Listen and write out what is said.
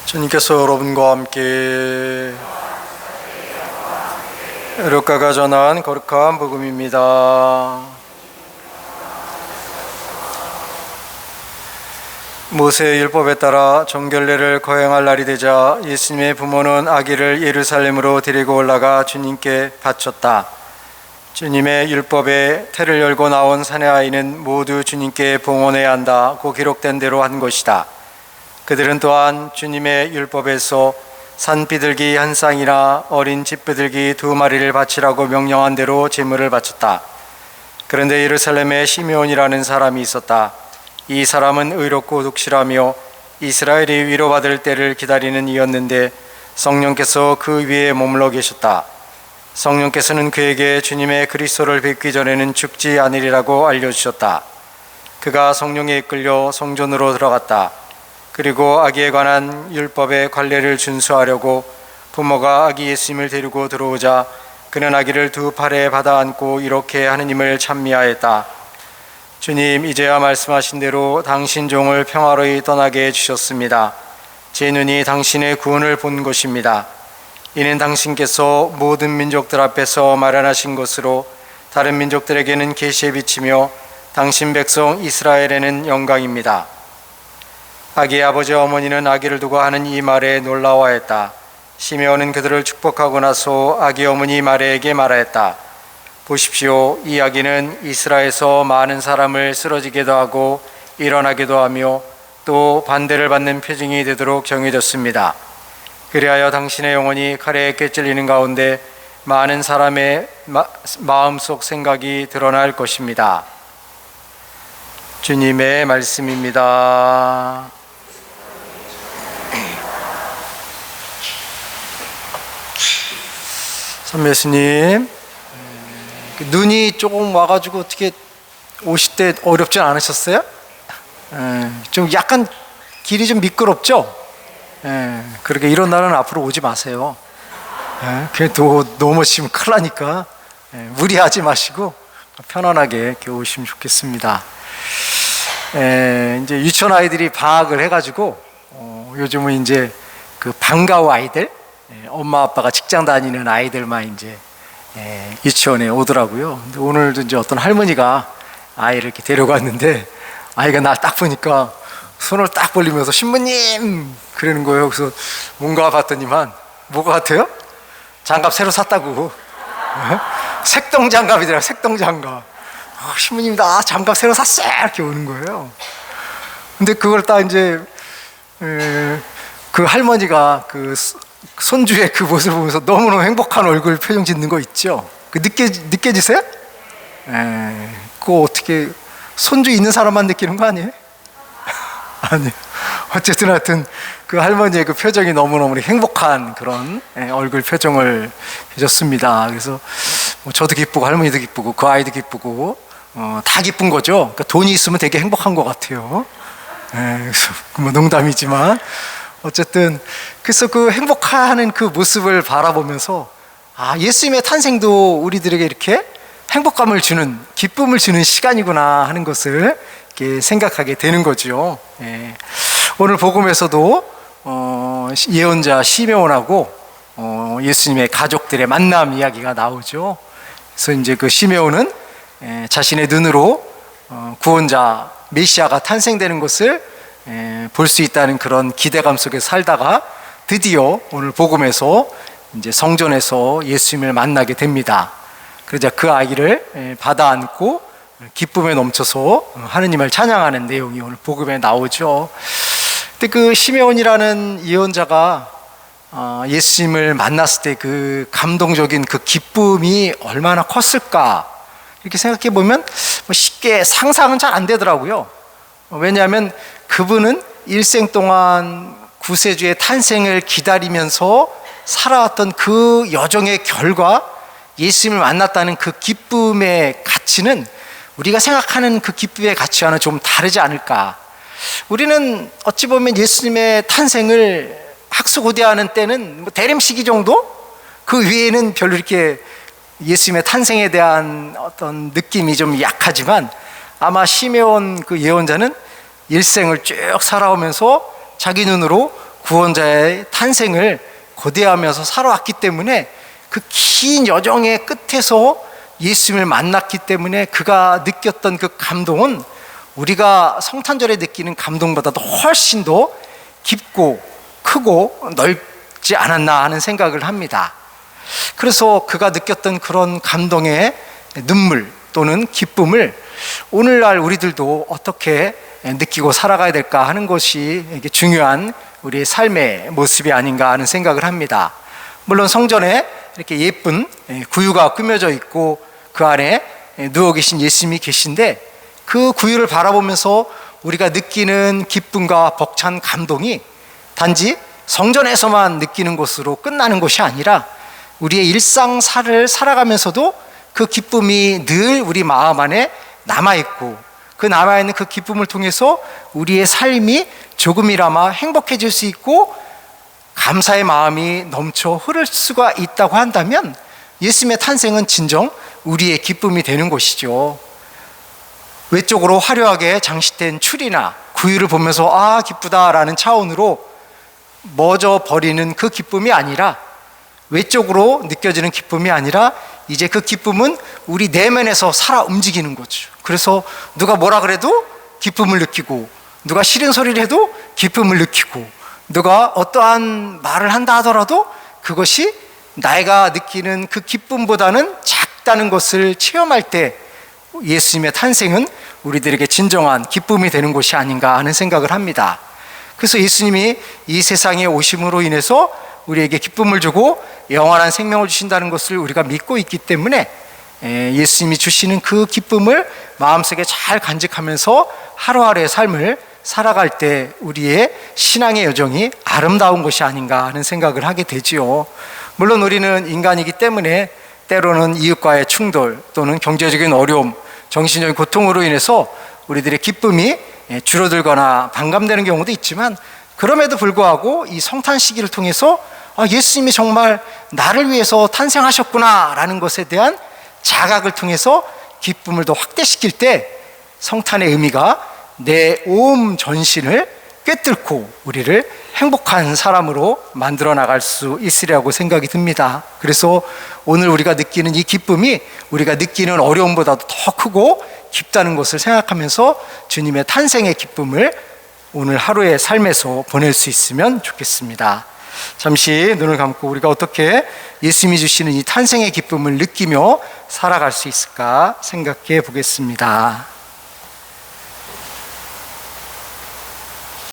주님께서 여러분과 함께 르카가 전한 거룩한 복음입니다. 모세의 율법에 따라 정결례를 거행할 날이 되자 예수님의 부모는 아기를 예루살렘으로 데리고 올라가 주님께 바쳤다. 주님의 율법에 태를 열고 나온 사내 아이는 모두 주님께 봉헌해야 한다고 기록된 대로 한 것이다. 그들은 또한 주님의 율법에서 산비둘기 한 쌍이나 어린 집비둘기 2마리를 바치라고 명령한 대로 제물을 바쳤다. 그런데 예루살렘에 시므온이라는 사람이 있었다. 이 사람은 의롭고 독실하며 이스라엘이 위로받을 때를 기다리는 이였는데 성령께서 그 위에 머물러 계셨다. 성령께서는 그에게 주님의 그리스도를 뵙기 전에는 죽지 않으리라고 알려주셨다. 그가 성령에 이끌려 성전으로 들어갔다. 그리고 아기에 관한 율법의 관례를 준수하려고 부모가 아기 예수님을 데리고 들어오자 그는 아기를 2 팔에 받아 안고 이렇게 하느님을 찬미하였다. 주님, 이제야 말씀하신 대로 당신 종을 평화로이 떠나게 해주셨습니다. 제 눈이 당신의 구원을 본 것입니다. 이는 당신께서 모든 민족들 앞에서 마련하신 것으로 다른 민족들에게는 계시의 빛이며 당신 백성 이스라엘에는 영광입니다. 아기의 아버지와 어머니는 아기를 두고 하는 이 말에 놀라워했다. 시므온은 그들을 축복하고 나서 아기 어머니 마리아에게 말하였다. 보십시오, 이 아기는 이스라엘에서 많은 사람을 쓰러지게도 하고 일어나기도 하며 또 반대를 받는 표징이 되도록 정해졌습니다. 그리하여 당신의 영혼이 칼에 꿰찔리는 가운데 많은 사람의 마음속 생각이 드러날 것입니다. 주님의 말씀입니다. 선배스님, 눈이 조금 와가지고 어떻게 오실 때 어렵지 않으셨어요? 좀 약간 길이 좀 미끄럽죠? 그렇게 이런 날은 앞으로 오지 마세요. 그래도 넘어지면 큰일 나니까 무리하지 마시고 편안하게 이렇게 오시면 좋겠습니다. 이제 유치원 아이들이 방학을 해가지고 요즘은 이제 그 방과후 아이들, 엄마 아빠가 직장 다니는 아이들만 이제 유치원에 오더라고요. 근데 오늘도 이제 어떤 할머니가 아이를 이렇게 데려갔는데 아이가 날 딱 보니까 손을 딱 벌리면서 신부님 그러는 거예요. 그래서 뭔가 봤더니만 뭐가 같아요? 장갑 새로 샀다고. 색동 장갑이더라. 색동 장갑. 신부님 나 장갑 새로 샀어 이렇게 오는 거예요. 근데 그걸 딱 이제 그 할머니가 그 손주의 그 모습을 보면서 너무너무 행복한 얼굴 표정 짓는 거 있죠? 그 느껴지세요? 그거 어떻게 손주 있는 사람만 느끼는 거 아니에요? 아니요. 어쨌든 하여튼 그 할머니의 그 표정이 너무너무 행복한 그런 얼굴 표정을 해줬습니다. 그래서 뭐 저도 기쁘고 할머니도 기쁘고 그 아이도 기쁘고 다 기쁜 거죠. 그러니까 돈이 있으면 되게 행복한 것 같아요. 그래서 뭐 농담이지만 어쨌든 그래서 그 행복하는 그 모습을 바라보면서 예수님의 탄생도 우리들에게 이렇게 행복감을 주는, 기쁨을 주는 시간이구나 하는 것을 이렇게 생각하게 되는 거죠. 오늘 복음에서도 예언자 시므온하고 예수님의 가족들의 만남 이야기가 나오죠. 그래서 이제 그 시므온은 자신의 눈으로 구원자 메시아가 탄생되는 것을 볼 수 있다는 그런 기대감 속에 살다가 드디어 오늘 복음에서 이제 성전에서 예수님을 만나게 됩니다. 그러자 그 아기를 받아 안고 기쁨에 넘쳐서 하느님을 찬양하는 내용이 오늘 복음에 나오죠. 근데 그 시므온이라는 예언자가 예수님을 만났을 때 그 감동적인 그 기쁨이 얼마나 컸을까 이렇게 생각해 보면 쉽게 상상은 잘 안 되더라고요. 왜냐하면 그분은 일생 동안 구세주의 탄생을 기다리면서 살아왔던 그 여정의 결과 예수님을 만났다는 그 기쁨의 가치는 우리가 생각하는 그 기쁨의 가치와는 좀 다르지 않을까. 우리는 어찌 보면 예수님의 탄생을 학수고대하는 때는 뭐 대림시기 정도? 그 위에는 별로 이렇게 예수님의 탄생에 대한 어떤 느낌이 좀 약하지만 아마 시므온 그 예언자는 일생을 쭉 살아오면서 자기 눈으로 구원자의 탄생을 고대하면서 살아왔기 때문에 그 긴 여정의 끝에서 예수님을 만났기 때문에 그가 느꼈던 그 감동은 우리가 성탄절에 느끼는 감동보다도 훨씬 더 깊고 크고 넓지 않았나 하는 생각을 합니다. 그래서 그가 느꼈던 그런 감동의 눈물 또는 기쁨을 오늘날 우리들도 어떻게 느끼고 살아가야 될까 하는 것이 이게 중요한 우리의 삶의 모습이 아닌가 하는 생각을 합니다. 물론 성전에 이렇게 예쁜 구유가 꾸며져 있고 그 안에 누워 계신 예수님이 계신데 그 구유를 바라보면서 우리가 느끼는 기쁨과 벅찬 감동이 단지 성전에서만 느끼는 것으로 끝나는 것이 아니라 우리의 일상사를 살아가면서도 그 기쁨이 늘 우리 마음 안에 남아있고 그 남아있는 그 기쁨을 통해서 우리의 삶이 조금이나마 행복해질 수 있고 감사의 마음이 넘쳐 흐를 수가 있다고 한다면 예수님의 탄생은 진정 우리의 기쁨이 되는 것이죠. 외적으로 화려하게 장식된 추리나 구유를 보면서 아 기쁘다라는 차원으로 멎어 버리는 그 기쁨이 아니라 외적으로 느껴지는 기쁨이 아니라 이제 그 기쁨은 우리 내면에서 살아 움직이는 거죠. 그래서 누가 뭐라 그래도 기쁨을 느끼고 누가 싫은 소리를 해도 기쁨을 느끼고 누가 어떠한 말을 한다 하더라도 그것이 내가 느끼는 그 기쁨보다는 작다는 것을 체험할 때 예수님의 탄생은 우리들에게 진정한 기쁨이 되는 것이 아닌가 하는 생각을 합니다. 그래서 예수님이 이 세상에 오심으로 인해서 우리에게 기쁨을 주고 영원한 생명을 주신다는 것을 우리가 믿고 있기 때문에 예수님이 주시는 그 기쁨을 마음속에 잘 간직하면서 하루하루의 삶을 살아갈 때 우리의 신앙의 여정이 아름다운 것이 아닌가 하는 생각을 하게 되지요. 물론 우리는 인간이기 때문에 때로는 이웃과의 충돌 또는 경제적인 어려움, 정신적인 고통으로 인해서 우리들의 기쁨이 줄어들거나 반감되는 경우도 있지만 그럼에도 불구하고 이 성탄 시기를 통해서 예수님이 정말 나를 위해서 탄생하셨구나 라는 것에 대한 자각을 통해서 기쁨을 더 확대시킬 때 성탄의 의미가 내 온 전신을 꿰뚫고 우리를 행복한 사람으로 만들어 나갈 수 있으리라고 생각이 듭니다. 그래서 오늘 우리가 느끼는 이 기쁨이 우리가 느끼는 어려움보다도 더 크고 깊다는 것을 생각하면서 주님의 탄생의 기쁨을 오늘 하루의 삶에서 보낼 수 있으면 좋겠습니다. 잠시 눈을 감고 우리가 어떻게 예수님이 주시는 이 탄생의 기쁨을 느끼며 살아갈 수 있을까 생각해 보겠습니다.